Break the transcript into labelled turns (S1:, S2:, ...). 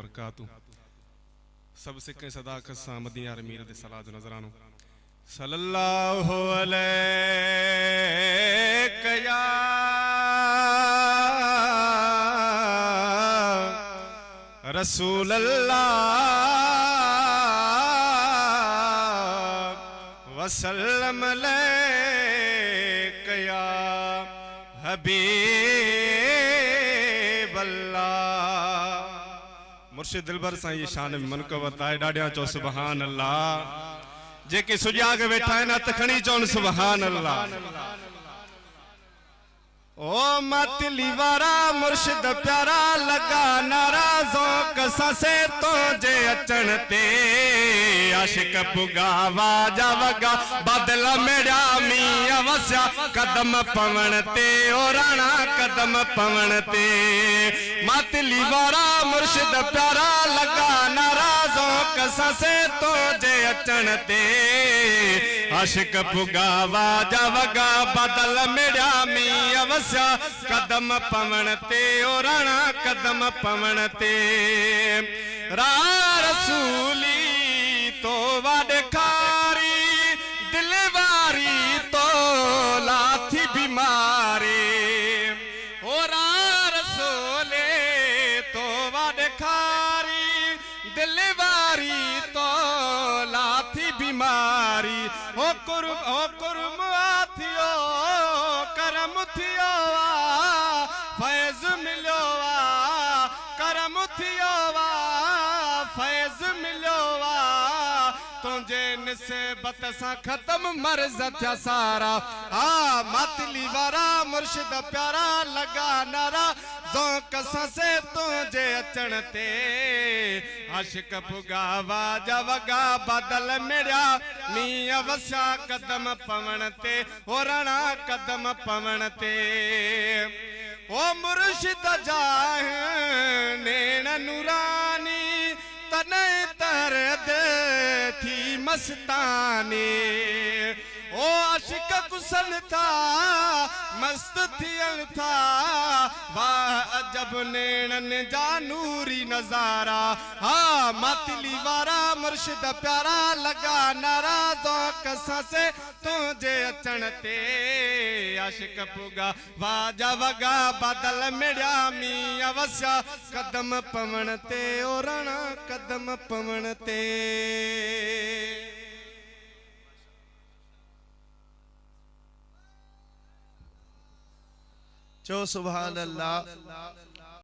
S1: बरकातु सबसे के सदा कसा मदीना मीर दे सलात नजरानो सल्लल्लाहु अलैहि या रसूल अल्लाह वसल्लम अलैहि या हबीब अल्लाह। मुर्शिद दिलबर सां ये शान मन को बताए डाडिया चो सुभान अल्लाह। जेके सुजा के बैठा है ना तखणी चौन सुभान अल्लाह। ओ मतली वारा मुर्शिद प्यारा लगा नाराजों कसा से तो जे अचन ते आशिक पुगावा जावगा बदला मेरा मिया वस्या कदम पवन ते ओ राणा कदम पवन ते। मतली वारा मुर्शिद प्यारा लगा नाराजों कसा से तो जे अचन ते आशिक पुगावा जावगा बदल मेरा मिया वस्या कदम पवन ते ओ राणा कदम पवन ते। रा रसूली तो वाडखारी दिलवारी तो लाथी बीमारी ओ रा रसूले तो वाडखारी दिलवारी तो लाथी बीमारी ओ कुर्म आथियो करम थियो फैज मिलो करम थियो फैज मिलो तुझे निस्बत सा खत्म मर्ज था सारा। आ मतली वारा मुर्शिद प्यारा लगा नारा ज़ौक़ से तुझे अचण ते आशिक पुगावा जवगा बदल मेरा मिया वसा कदम पवन ते ओ राणा कदम पवन ते। ओ मुर्शिद जाह नैन नूरानी तने तरद थी मस्तानी ओ आशिक कुसल था मस्त थियल था वाह अजब नैनन जा नूरी नजारा। हाँ मतली वारा मुर्शिद प्यारा लगा नाराजों कसा से तुझे अचण ते आशिक पुगा वाजा वगा बदल मेरा मिया वस्या कदम पवन ते ओ राणा कदम पवन ते।
S2: चो सुभान अल्लाह।